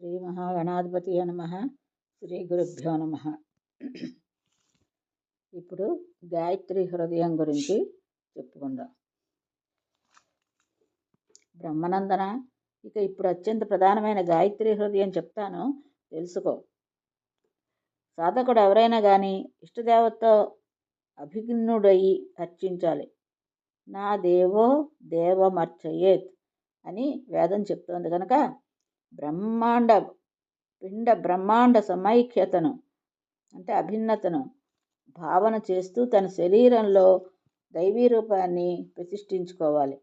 శ్రీ మహాగణాధిపతి నమః. శ్రీ గురుభ్యో నమః. ఇప్పుడు గాయత్రి హృదయం గురించి చెప్పుకుందాం. బ్రహ్మనందన, ఇక ఇప్పుడు అత్యంత ప్రధానమైన గాయత్రి హృదయం చెప్తాను, తెలుసుకో. సాధకుడు ఎవరైనా కానీ ఇష్టదేవతతో అభిజ్ఞుడయి అర్చించాలి. నా దేవో దేవమర్చయేత్ అని వేదం చెప్తోంది కనుక బ్రహ్మాండ సమైక్యతను అంటే అభిన్నతను భావన చేస్తూ తన శరీరంలో దైవీ రూపాన్ని ప్రతిష్ఠించుకోవాలి.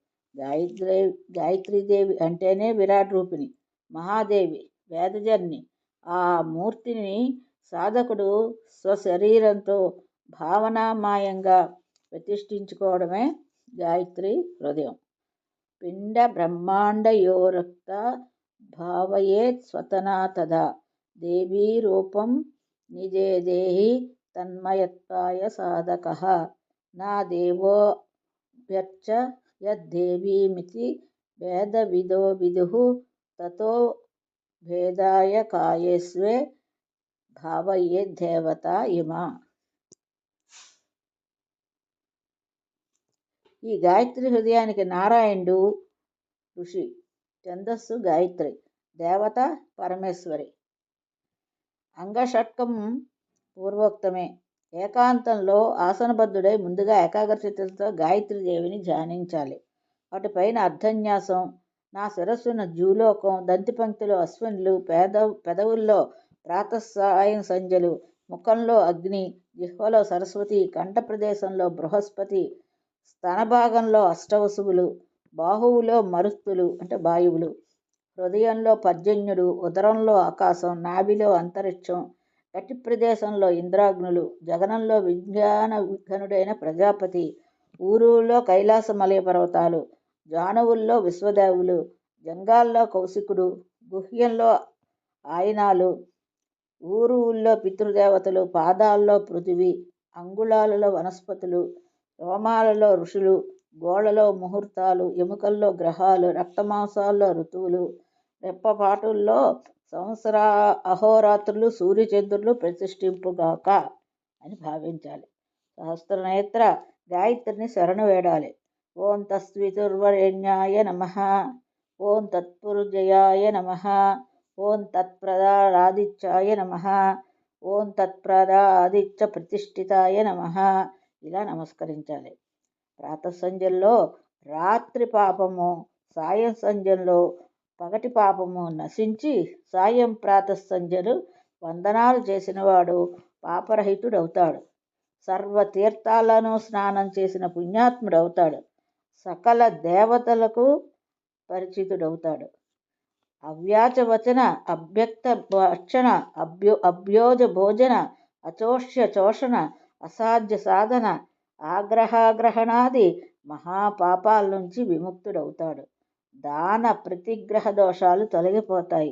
గాయత్రీదేవి అంటేనే విరాట్ రూపిణి, మహాదేవి, వేదజర్ని. ఆ మూర్తిని సాధకుడు స్వశరీరంతో భావనామాయంగా ప్రతిష్ఠించుకోవడమే గాయత్రి హృదయం. పిండ బ్రహ్మాండయోరక్త భావయేత్ స్వతనా తదా దేవీ రూపం నిజే దేహి తన్మయత్వాయ సాధకః. నా దేవోభ్యర్చ యద్దేవీమితి వేదవిదో విదుః తతో భేదాయ కాయేస్వే భావయేద్దేవత ఇమా. ఈ గాయత్రి హృదయానికి నారాయణుడు ఋషి, ఛందస్సు గాయత్రి, దేవత పరమేశ్వరి. అంగషట్కం పూర్వోక్తమే. ఏకాంతంలో ఆసనబద్ధుడై ముందుగా ఏకాగ్రచిత్తంతో గాయత్రీదేవిని ధ్యానించాలి. అటుపైన అర్ధన్యాసం, నా శిరస్సున జూలోకం, దంతిపంక్తిలో అశ్వనులు, పెదవుల్లో ప్రాతఃసాయం సంధ్యలు, ముఖంలో అగ్ని, జిహ్వలో సరస్వతి, కంఠ ప్రదేశంలో బృహస్పతి, స్తనభాగంలో అష్టవసువులు, బాహువులో మరుత్తులు అంటే వాయువులు, హృదయంలో పర్జన్యుడు, ఉదరంలో ఆకాశం, నాభిలో అంతరిక్షం, గట్టి ప్రదేశంలో ఇంద్రాగ్నులు, జగనంలో విజ్ఞాన విఘనుడైన ప్రజాపతి, ఊరుల్లో కైలాసమలయ పర్వతాలు, జానువుల్లో విశ్వదేవులు, జంగాల్లో కౌశికుడు, గుహ్యంలో ఆయనాలు, ఊరువుల్లో పితృదేవతలు, పాదాల్లో పృథివీ, అంగుళాలలో వనస్పతులు, రోమాలలో ఋషులు, గోళ్లలో ముహూర్తాలు, ఎముకల్లో గ్రహాలు, రక్తమాంసాల్లో ఋతువులు, రెప్పపాటుల్లో సంవత్సర అహోరాత్రులు, సూర్యచంద్రులు ప్రతిష్ఠింపుగాక అని భావించాలి. సహస్రనేత్ర గాయత్రిని శరణు వేడాలి. ఓం తత్సవితుర్వరేణ్యాయ నమః, ఓం తత్పురుజయాయ నమః, ఓం తత్ప్రదారాదిత్యాయ నమః, ఓం తత్ప్రదాదిత్య ప్రతిష్ఠితాయ నమః ఇలా నమస్కరించాలి. ప్రాతఃసంధ్యల్లో రాత్రి పాపము, సాయం సంధ్యల్లో పగటి పాపము నశించి సాయం ప్రాతఃసంధ్యలు వందనాలు చేసినవాడు పాపరహితుడవుతాడు. సర్వతీర్థాలను స్నానం చేసిన పుణ్యాత్ముడవుతాడు. సకల దేవతలకు పరిచితుడవుతాడు. అవ్యాచవచన, అవ్యక్త భక్షణ, అభ్యోజ భోజన, అచోష్య చోషణ, అసాధ్య సాధన, ఆగ్రహాగ్రహణాది మహాపాపాల నుంచి విముక్తుడవుతాడు. దాన ప్రతిగ్రహ దోషాలు తొలగిపోతాయి.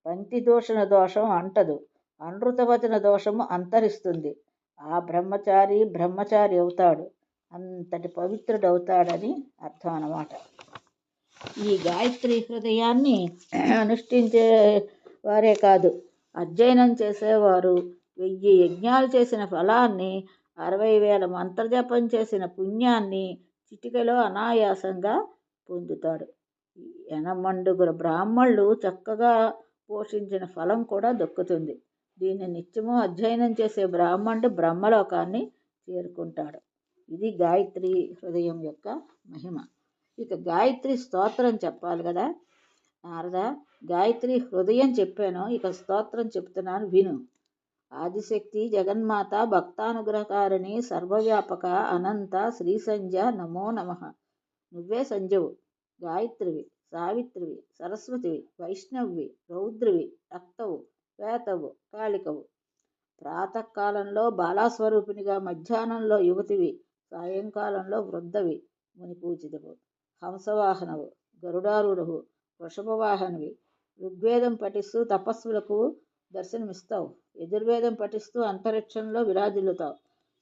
పంక్తిదూషణ దోషం అంటదు. అనృతవచన దోషము అంతరిస్తుంది. ఆ బ్రహ్మచారి అవుతాడు. అంతటి పవిత్రుడవుతాడని అర్థం అన్నమాట. ఈ గాయత్రి హృదయాన్ని అనుష్ఠించే వారే కాదు, అధ్యయనం చేసేవారు 1000 యజ్ఞాలు చేసిన ఫలాన్ని, 60,000 మంత్రజపం చేసిన పుణ్యాన్ని చిటికలో అనాయాసంగా పొందుతాడు. 80 బ్రాహ్మణులు చక్కగా పోషించిన ఫలం కూడా దక్కుతుంది. దీన్ని నిత్యము అధ్యయనం చేసే బ్రాహ్మణుడు బ్రహ్మలోకాన్ని చేరుకుంటాడు. ఇది గాయత్రి హృదయం యొక్క మహిమ. ఇక గాయత్రి స్తోత్రం చెప్పాలి కదా నారద. గాయత్రి హృదయం చెప్పాను, ఇక స్తోత్రం చెప్తున్నాను విను. ఆదిశక్తి జగన్మాత భక్తానుగ్రహకారిణి సర్వవ్యాపక అనంత శ్రీ సంధ్య నమో నమః. నువ్వే సంధ్యవు, గాయత్రివి, సావిత్రివి, సరస్వతివి, వైష్ణవివి, రౌద్రివి, రక్తవు, శ్వేతవు, కాళికవు. ప్రాతకాలంలో బాలాస్వరూపిణిగా, మధ్యాహ్నంలో యువతివి, సాయంకాలంలో వృద్ధవి, మునిపూజితవు. హంసవాహనవు, గరుడారూఢవు, వృషభవాహనివి. ఋగ్వేదం పఠిస్తూ తపస్సులకు దర్శనమిస్తావు. యజుర్వేదం పఠిస్తూ అంతరిక్షంలో విరాజిల్లుతావు.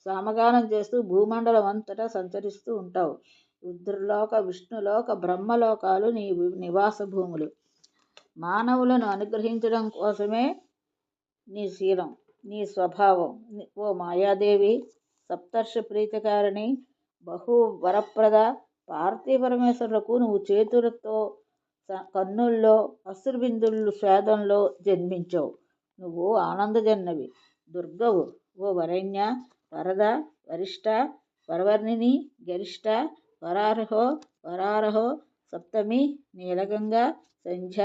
సామగానం చేస్తూ భూమండలం అంతటా సంచరిస్తూ ఉంటావు. రుద్రలోక, విష్ణులోక, బ్రహ్మలోకాలు నీ నివాస భూములు. మానవులను అనుగ్రహించడం కోసమే నీ శీలం, నీ స్వభావం. ఓ మాయాదేవి, సప్తర్షి ప్రీతికారిణి, బహు వరప్రద పార్వతీ పరమేశ్వరులకు నువ్వు చేతులతో కన్నుల్లో అశ్రుబిందులు స్వేదంలో జన్మించావు. నువ్వు ఆనందజన్నవి, దుర్గవు. ఓ వరేణ్య, వరద, వరిష్ట, వరవర్ణిని, గరిష్ట, వరారహో, వరారహో, సప్తమి, నీలగంగా, సంధ్య,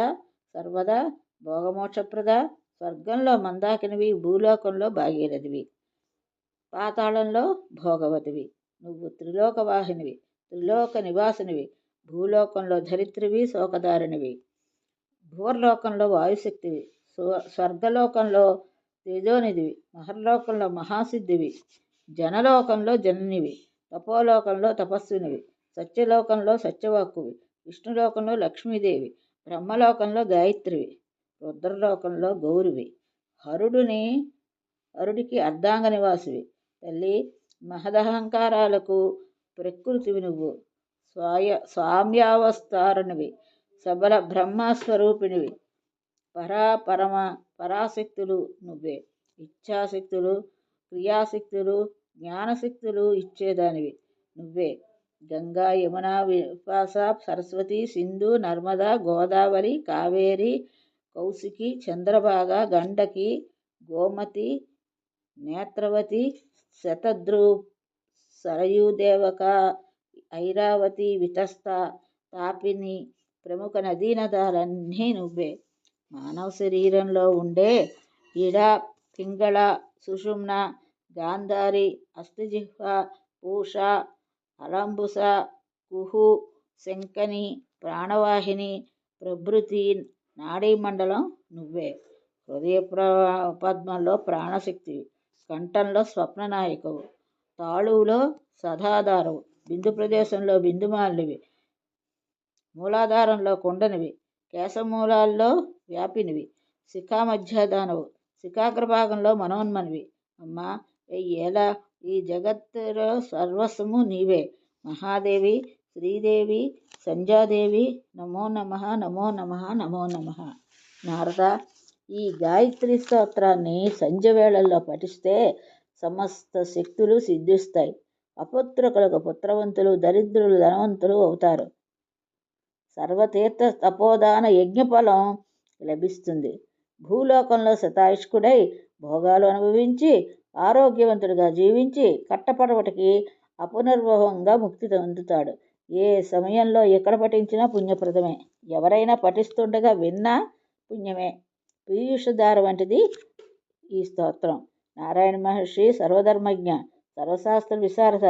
సర్వదా, భోగమోక్షప్రద, స్వర్గంలో మందాకినివి, భూలోకంలో భాగీరథివి, పాతాళంలో భోగవతివి. నువ్వు త్రిలోకవాహినివి, త్రిలోక నివాసినివి. భూలోకంలో ధరిత్రివి, శోకదారిణివి. భూవర్లోకంలో వాయుశక్తివి, స్వర్గలోకంలో తేజోనిధివి, మహర్లోకంలో మహాసిద్ధివి, జనలోకంలో జననివి, తపోలోకంలో తపస్వినివి, సత్యలోకంలో సత్యవాక్కువి, విష్ణులోకంలో లక్ష్మీదేవి, బ్రహ్మలోకంలో గాయత్రివి, రుద్రలోకంలో గౌరివి, హరుడికి అర్ధాంగ నివాసివి. తల్లి, మహదహంకారాలకు ప్రకృతివి నువ్వు, స్వామ్యావస్థారణివి, సబల బ్రహ్మస్వరూపిణివి. పరాశక్తులు నువ్వే. ఇచ్ఛాశక్తులు, క్రియాశక్తులు, జ్ఞానశక్తులు ఇచ్చేదానివి నువ్వే. గంగా, యమున, విపాస, సరస్వతి, సింధు, నర్మద, గోదావరి, కావేరి, కౌశికి, చంద్రభాగ, గండకి, గోమతి, నేత్రవతి, శతద్రు, సరయూదేవక, ఐరావతి, వితస్త, తాపిని, ప్రముఖ నదీనదాలన్నీ నువ్వే. మానవ శరీరంలో ఉండే ఇడ, పింగళ, సుషుమ్న, గాంధారి, అస్థిజిహ్వ, పూష, అలంబుస, కుహు, శంకని, ప్రాణవాహిని, ప్రభృతి, నాడీమండలం నువ్వే. హృదయ పద్మంలో ప్రాణశక్తివి, కంఠంలో స్వప్ననాయకవు, తాళువులో సదాధారవు, బిందు ప్రదేశంలో బిందుమాలినివి, మూలాధారంలో కుండనివి, కేశమూలాల్లో వ్యాపినివి, శిఖామధ్యదానవు, శిఖాగ్రభాగంలో మనోన్మనివి. అమ్మా, వెయ్యేలా ఈ జగత్తులో సర్వస్వము నీవే. మహాదేవి, శ్రీదేవి, సంధ్యాదేవి, నమో నమః, నమో నమః, నమో నమః. నారద, ఈ గాయత్రి స్తోత్రాన్ని సంధ్య వేళల్లో పఠిస్తే సమస్త శక్తులు సిద్ధిస్తాయి. అపుత్రకులకు పుత్రవంతులు, దరిద్రులు ధనవంతులు అవుతారు. సర్వతీర్థ తపోదాన యజ్ఞఫలం లభిస్తుంది. భూలోకంలో శతాయుష్కుడై భోగాలు అనుభవించి ఆరోగ్యవంతుడిగా జీవించి కట్టపడవటికి అపునర్భవంగా ముక్తి పొందుతాడు. ఏ సమయంలో ఎక్కడ పఠించినా పుణ్యప్రదమే. ఎవరైనా పఠిస్తుండగా విన్నా పుణ్యమే. పీయూషధార వంటిది ఈ స్తోత్రం. నారాయణ మహర్షి సర్వధర్మజ్ఞ, సర్వశాస్త్ర విశారద,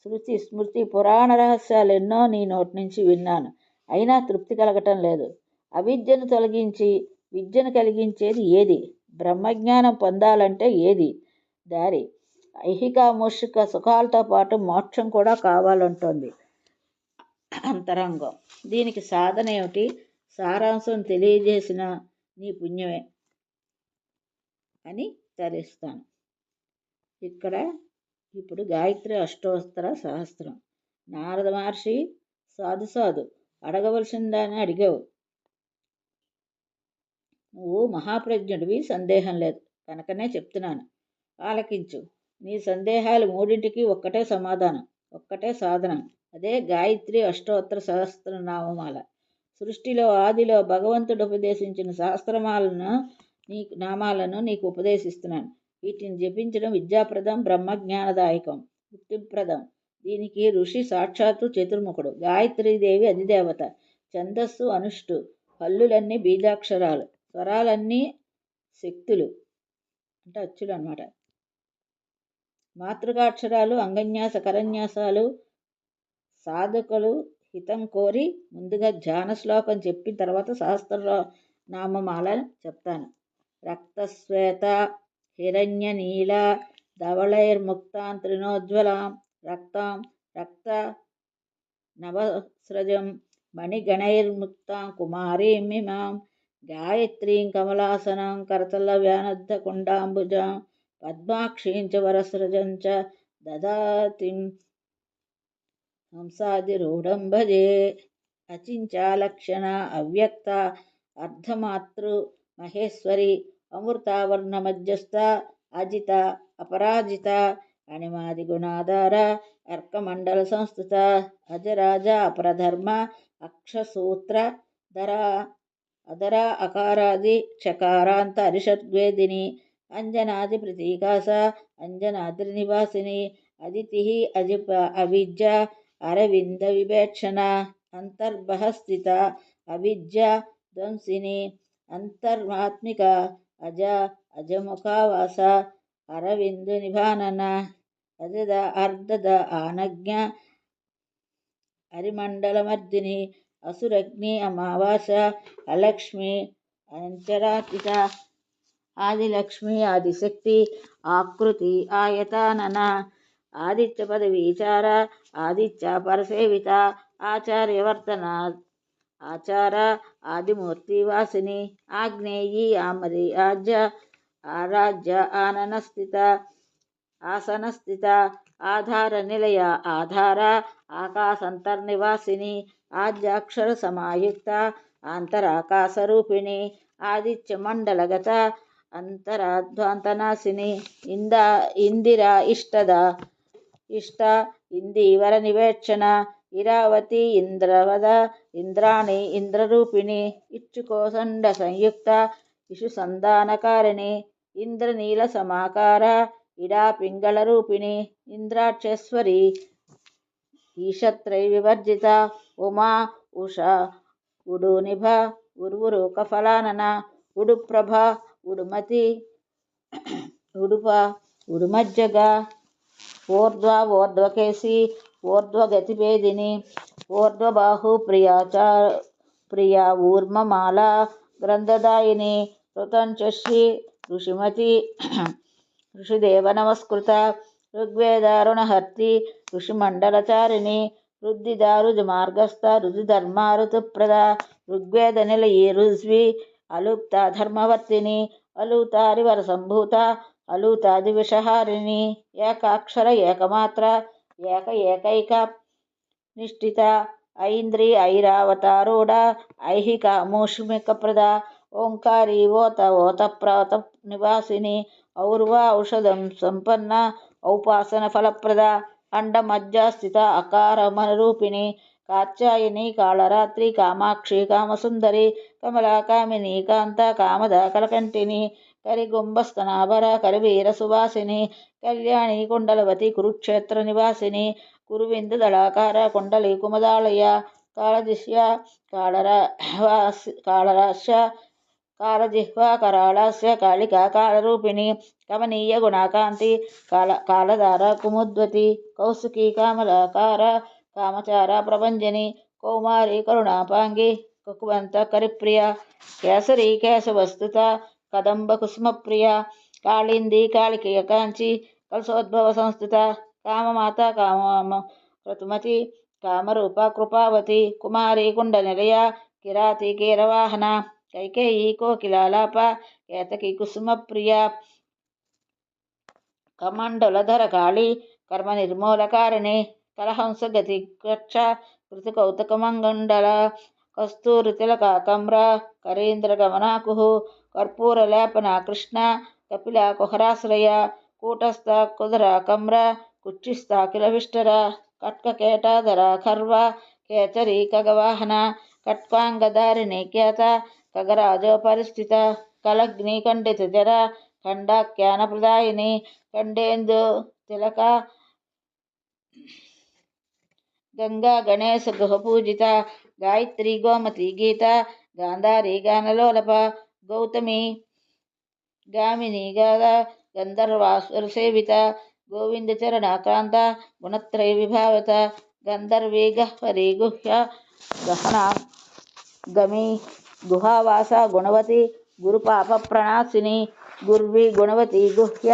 శృతి స్మృతి పురాణ రహస్యాలు ఎన్నో నీ నోటి నుంచి విన్నాను. అయినా తృప్తి కలగటం లేదు. అవిద్యను తొలగించి విద్యను కలిగించేది ఏది? బ్రహ్మజ్ఞానం పొందాలంటే ఏది దారి? ఐహిక మోషిక సుఖాలతో పాటు మోక్షం కూడా కావాలంటోంది అంతరంగం. దీనికి సాధన ఏమిటి? సారాంశం తెలియజేసిన నీ పుణ్యమే అని తరిస్తాను. ఇక్కడ ఇప్పుడు గాయత్రి అష్టోత్తర సహస్రం. నారద మహర్షి, సాధు అడగవలసిందని అడిగావు. నువ్వు మహాప్రజ్ఞుడివి, సందేహం లేదు. కనుకనే చెప్తున్నాను, ఆలకించు. నీ సందేహాలు మూడింటికి ఒక్కటే సమాధానం, ఒక్కటే సాధనం. అదే గాయత్రి అష్టోత్తర సహస్రనామమాల. సృష్టిలో ఆదిలో భగవంతుడు ఉపదేశించిన నామాలను నీకు ఉపదేశిస్తున్నాను. వీటిని జపించడం విద్యాప్రదం, బ్రహ్మజ్ఞానదాయకం, ముక్తిప్రదం. దీనికి ఋషి సాక్షాత్తు చతుర్ముఖుడు. గాయత్రీదేవి అధిదేవత. ఛందస్సు అనుష్టు, హల్లులన్నీ బీజాక్షరాలు, స్వరాలన్నీ శక్తులు అంటే అచ్చులు అన్నమాట. మాతృకాక్షరాలు అంగన్యాస కరన్యాసాలు. సాధకులు హితం కోరి ముందుగా ధ్యాన శ్లోకం చెప్పిన తర్వాత సహస్రనామమాల చెప్తాను. రక్తశ్వేత హిరణ్య నీల ధవళైర్ముక్తాం త్రినోజ్వలాం రక్తాం రక్త నవస్రజం మణిగణైర్ముక్తాం కుమారీమిమాం గాయత్రీం కమలాసనాం కరతల వ్యానద్ధ కుండాంబుజాం పద్మాక్షీం చ వరస్రజం చ దదాతిం హంసాదిరూఢం భజే. అచించా లక్షణ అవ్యక్త అర్ధమాతృ మహేశ్వరి అమృతావర్ణ మధ్యస్థ అజిత అపరాజిత అణిమాది గుణాధార అర్కమండల సంస్థిత అజరాజ అపరధర్మ అక్షసూత్ర ధర అధర అకారాది చకారాంత అరిషద్వేదిని అంజనాది ప్రతీకాస అంజనాద్రి నివాసిని అదితి అజిప అవిద్య అరవింద వివేక్షణ అంతర్బహస్థిత అవిద్య ధ్వంసిని అంతర్మాత్మిక అజ అజముఖావాస అరవిందు నిభానన అజద అర్ధద ఆనజ్ఞ హరిమండలమర్దిని అసురగ్ని అమావాస అలక్ష్మి అంచరాకిత ఆదిలక్ష్మి ఆదిశక్తి ఆకృతి ఆయతానన ఆదిత్య పదవీచార ఆదిత్య పరసేవిత ఆచార్యవర్తన ఆచార ఆదిమూర్తి వాసిని ఆగ్నేయి ఆమరి ఆజ్య ఆరాజ్య ఆననస్థిత ఆసనస్థిత ఆధార నిలయ ఆధార ఆకాశంతర్నివాసిని ఆద్యాక్షర సమాయుక్త అంతరాకాశరూపిణి ఆదిత్య మండలగత అంతరాధ్వాంతనాశిని ఇందిరా ఇష్టద ఇష్ట ఇందీవర నివేక్షణ ఇరావతి ఇంద్రవద ఇంద్రాణి ఇంద్రరూపిణి ఇచ్చుకోసండ సంయుక్త ఇషు సంధానకారిణి ఇంద్రనీల సమాకార ఇడా పింగళ రూపిణి ఇంద్రాక్షేశ్వరి ఈషత్రై వివర్జిత ఉమా ఉష ఉడునిభ ఉర్వురుక ఫలానన ఉడుప్రభ ఉడుమతి ఉడుప ఉడుమజ్జగ ఊర్ధ్వకేసి ఊర్ధ్వగతిభేదిని ఊర్ధ్వబాహు ప్రియా ఊర్మమాల గ్రంథదాయిని ఋతంచశ్రీ ఋషిమతి ఋషిదేవ నమస్కృత ఋగ్వేదారుణహర్తి ఋషిమండలచారిణి రుద్ధిదా రుజుమార్గస్థ రుజుధర్మా ఋతుప్రద ఋగ్వేద నిలయీ రుజ్వి అలుప్త ధర్మవర్తిని అలూతారివర సంభూత అలూతాది విషహారిణి ఏకాక్షర ఏకమాత్ర ఏకైక నిష్ఠిత ఐంద్రి ఐరావతారూఢ ఐహిక మూషిమికప్రద ఓంకారి ఓతప్రాత నివాసిని ఔర్వ ఔషధం సంపన్న ఔపాసన ఫలప్రద అండమధ్యస్థిత అకారమరూపిణి కాత్యాయని కాళరాత్రి కామాక్షి కామసుందరి కమలాకామిని కాంత కామద కలకంఠిని కరిగుంబస్తనాభర కరివీర సువాసిని కళ్యాణి కుండలవతి కురుక్షేత్ర నివాసిని కురువిందు దళాకార కుండలి కుమదాళయ కాళదిశ్య కాళరాశ్య కాళజిహ్వ కరాళాస్య కాళికా కాళరూపిణి కమనీయ గుణాకాంతి కాళధార కుముద్వతి కౌసుకి కామలాకార కామచార ప్రభంజని కౌమారి కరుణాపాంగి కుకువంత కరిప్రియ కేసరి కేశవస్తుత కదంబ కుసుమప్రియ కాళింది కాళికయ కాంచి కలశోద్భవ సంస్థిత కామమాత కామ క్రతుమతి కామరూప కృపావతి కుమారి కుండనిలయ కిరాతి కీరవాహన కైకేయి కోకిలాలాప కేతకి కుసుమప్రియ కమండలధర కాళి కర్మ నిర్మూలకారిణి కలహంస గతి కక్ష కృతికౌతకమంగండల కస్తూరి తిలకాకమ్ర కరీంద్ర గమనాకుహు కర్పూర లేపన కృష్ణ కపిల కుహరాశ్రయ కూటస్థ కుదరాకమ్ర కుచ్చిస్థ కిలవిష్టర కట్కకేటాధర ఖర్వ కేచరి ఖగవాహన కట్కాంగధారిణి ఖ్యాత ఖగరాజో పరిస్థిత కలగ్ని ఖండిత జర ఖండాఖ్యాన ప్రదాయిని ఖండేందు తిలక గంగా గణేశ గృహపూజిత గాయత్రి గోమతి గీత గాంధారి గానలోలప గౌతమి గామిని గాద గంధర్వాసుర సేవిత గోవింద చరణాకాంత గుణత్రయ విభావత గంధర్వీ గహ్వరి గుహ్య గహన గమి గుహావాస గుణవతి గురుపాప ప్రణాశిని గుర్వి గుణవతి గుహ్య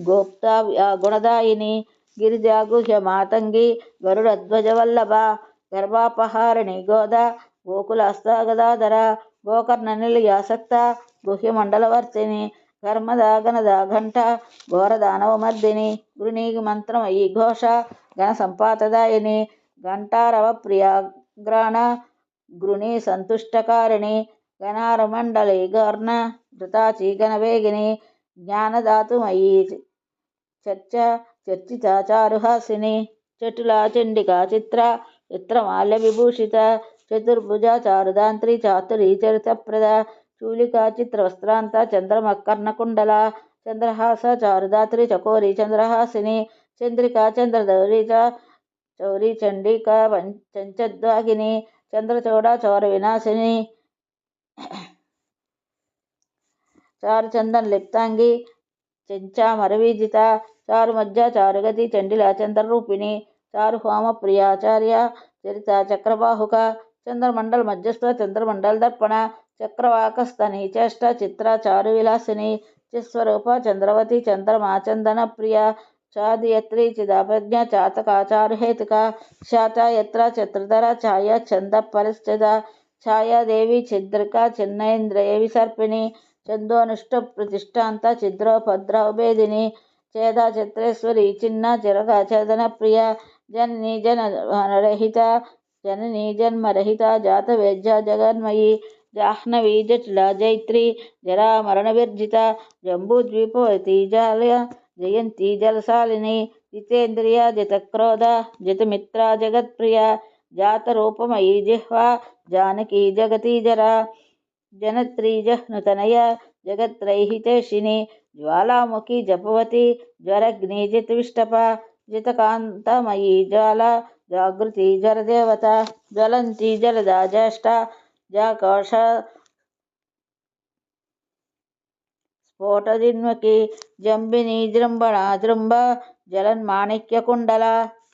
గోప్త గుణదాయిని గిరిజా గుహ్య మాతంగి గరుడధ్వజ వల్లభ గర్భాపహారిణి గోద గోకులస్థ గదాధర గోకర్ణ నిలయాసక్త గుహ్యమండలవర్తిని ఘర్మద గణద ఘంట ఘోరదానవమర్దిని గృణీగి మంత్రమయీ ఘోష గణ సంపాతదాయిని ఘంటారవ ప్రియాగ్రాణ గృణీ సంతుష్టకారిణి గణారమండలి గౌర్ణ ధృతాచి గణవేగిని జ్ఞానదాతుమయీ చర్చిత చారుహాసిని చటులా చండికా చిత్రమాల్య విభూషిత చతుర్భుజ చారుదాంత్రి చాతురీ చరితప్రద చూలికా చిత్రవస్త్రాంత చంద్రమకర్ణకుండల చంద్రహాస చారుదాత్రి చకోరీ చంద్రహాసిని చంద్రికా చంద్రదౌరీ చౌరీ చండికా చంచద్వాగిని చంద్రచూడ చౌర వినాశిని చారు చందన లిప్తాంగి చెంచామరవిజిత చారుమజ్జ చారుగతి చండిలా చంద్రరూపిణి చారు హోమ ప్రియాచార్య చరిత చక్రబాహుక చంద్రమండల మధ్యస్థ చంద్రమండల దర్పణ చక్రవాకస్తని చేష్ట చిత్ర చారు విలాసిని చిస్వరూప చంద్రవతి చంద్రమా చందన ప్రియ చాదియత్రి చిదాప్రజ్ఞ చాతకాచారు హేతుక శాతాయత్ర చిత్రధర ఛాయ ఛంద పరిశ్చిత ఛాయాదేవి ఛిద్రిక చిన్నేంద్రియ విసర్పిణి చందోనుష్ట ప్రతిష్టాంత ఛిద్రోపద్రవభేదిని ఛేదా చిత్రేశ్వరి చిన్న చిరక ఛేదన ప్రియ జననీ జన్మరహిత జాతవేద్య జగన్మయీ జాహ్నవీ జటిలా జైత్రి జరామరణ విర్జిత జంబూద్వీపవతి జయంతి జలశాలిని జితేంద్రియ జితక్రోధ జితమిత్ర జగత్ప్రియ జాతరూపమయీ జిహ్వా జానకీ జగతి జరా జనత్రీ జహ్నుతనయ జగత్రైహితేషిని జ్వాలాముఖి జపవతి జ్వరగ్ని జితవిష్టప జితకాంతమయీ జ్వాల జాగృతి జలదేవత జ్వలంతి జలదా జ్యేష్ఠ జాకోష స్ఫోటజిన్వకి జంబిని జృంభణ జృంభ జలన్మాణిక్యకుండల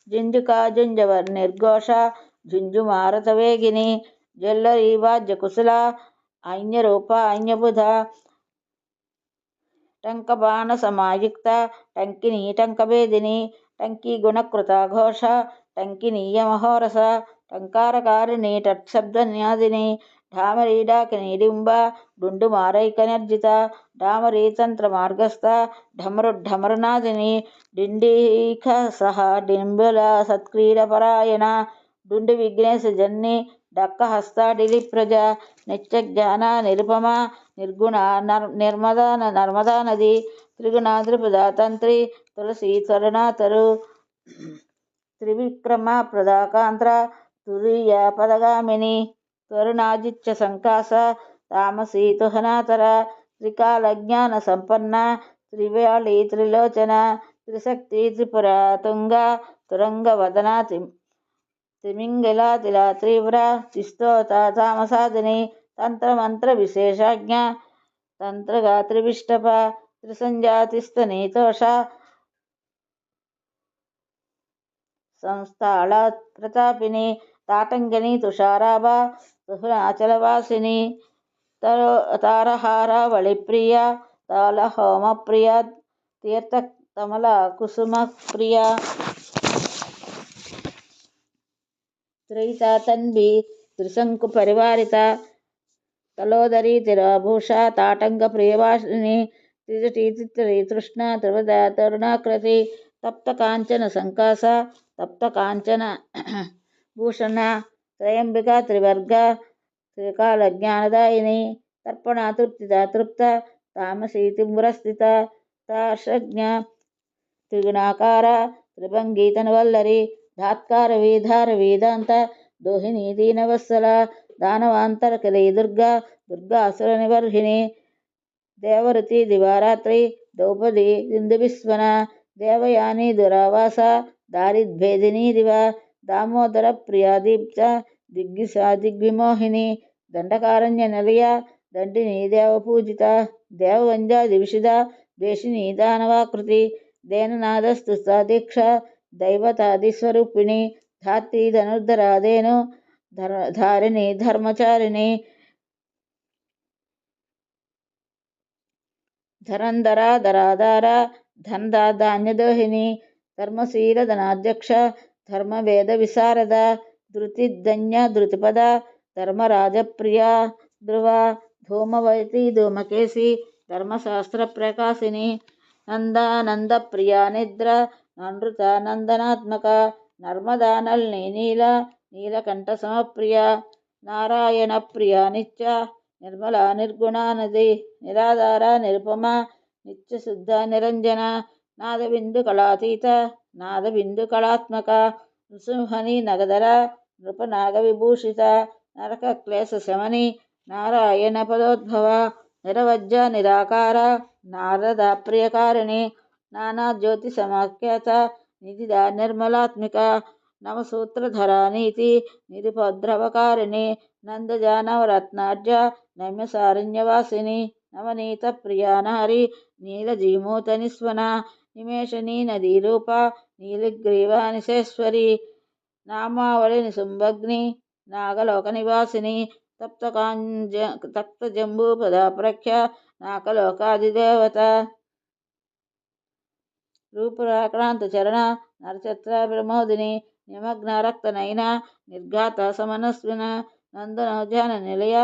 జుంజుకా జుంజవర్ నిర్ఘోష జుంజుమారతవేగిని జల్లరీ వాద్యకుశల ఐన్యరూప ఐన్యబుధ టంకబాణ సమాయుక్త టంకినీ టంకభేదిని టంకీ గుణకృత ఘోష టంకినీయమహోరస టంకారకారిణి టట్శబ్దన్యాదిని ఢామరీ డాకినీ డింబ డుండుమారైకనర్జిత ఢామరీ తంత్రమార్గస్థ ఢమరుఢమరునాదిని డిండీక సహ డింబుల సత్క్రీడపరాయణ డుండి విఘ్నేశ జన్ని డక్కహస్త డిలిప్రజ నిత్యజ్ఞాన నిరుపమ నిర్గుణ నర్మదా నది త్రిగుణ త్రిపద తంత్రి తులసీ త్వరణాతరు త్రివిక్రమ ప్రదాకాంత్ర తురీయ పదగామిని త్వరుణాజిత్య సంకాస తామసీ తుహనాతర త్రికాలజ్ఞాన సంపన్న త్రివ్యాళి త్రిలోచన త్రిశక్తి త్రిపుర తుంగ తురంగవదన తిమింగిలాతిల తీవ్ర తిస్తోత తామసాదిని తంత్రమంత్ర విశేషజ్ఞ తంత్రగా త్రివిష్టప త్రిసంజాతిస్తని తోష సంస్థాళ ప్రతాపిని తాటంగిని తుషారాభ తుహునాచలవాసిని తారహారావళిప్రియ తాళహోమప్రియ తీర్థకమల కుసుమ ప్రియ త్రయితా తన్వి త్రిశంకు పరివారిత తలోదరీ తిరాభూష తాటంగ ప్రియవాసిని త్రిజటీ తిత్తరీ తృష్ణ త్రివద తరుణాకృతి తప్త కాంచన సంకాస తప్త కాంచన భూషణ త్రయంబిక త్రివర్గ త్రికాల జ్ఞానదాయిని తర్పణ తృప్తిద తృప్త తామసీ తింబురస్థిత తార్షజ్ఞ త్రిగుణాకార త్రిభంగి తనువల్లరి ధాత్కార వీధార వేదాంత దోహిని దీనవత్సల దానవాంతరకలి దుర్గా దుర్గాసుర నివర్హిణి దేవరుతి దివారాత్రి ద్రౌపది ఇందువిస్వన దేవయాని దురావాస దారిద్భేదిని దివ దామోదర ప్రియాదీప్త దిగ్గిసా దిగ్విమోహిని దండకారణ్య నిలయ దండిని దేవపూజిత దేవవంజా దివిషిద ద్వేషిణి దానవాకృతి దేననాదస్తు దీక్ష దైవతాదిస్వరూపిణి ధాత్రి ధనుర్ధరాదేను ధారిణి ధర్మచారిణి ధరంధర ధరాధార ధనదా ధాన్యదోహిని ధర్మశీల ధనాధ్యక్ష ధర్మవేద విశారద ధృతిధన్య ధృతిపద ధర్మరాజప్రియ ధ్రువ ధూమవతి ధూమకేశి ధర్మశాస్త్ర ప్రకాశిని నందానంద ప్రియా నిద్ర నృత నందనాత్మక నర్మదా నళిని నీలకంఠ సమప్రియ నారాయణ ప్రియ నిత్య నిర్మల నిర్గుణ నది నిరాధార నిరుపమ నిత్యశుద్ధ నిరంజన నాదబిందు కళాతీత నాదబిందు కళాత్మక నృసింహని నగధర నృపనాగ విభూషిత నరక క్లేశ శమని నారాయణ పదోద్భవ నిరవజ్జ నిరాకార నారద ప్రియకారిణి నానాజ్యోతి సమాఖ్యాత నిధిద నిర్మలాత్మిక నవసూత్రధరా నీతి నిరుపద్రవకారిణి నందజానవరత్నాఢ్య నమ్యసారణ్యవాసిని నవనీత ప్రియానారి నీలజీమూత నిస్వన నిమేషని నదీరూప నీలగ్రీవానిశేశ్వరి నామావళి నిశుంభగ్ని నాగలోక నివాసిని తప్తజంబూపద ప్రఖ్య నాకలోకాదిదేవత రూపురాక్రాంత చరణ నరచత్ర ప్రమోదిని నిమగ్న రక్తనయన నిర్ఘాత సమనస్విన నందనోజాన నిలయ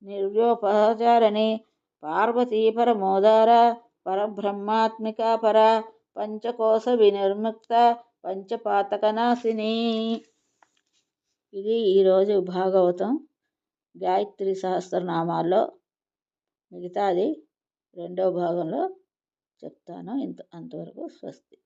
నిర్వ్యోపచారిణి పార్వతీ పరమోదార పరబ్రహ్మాత్మిక పర పంచకోశ వినిర్ముక్త పంచపాతకనాశిని. ఇది ఈరోజు భాగవతం గాయత్రి సహస్రనామాల్లో మిగతాది రెండో భాగంలో చెప్తాను. అంతవరకు స్వస్తి.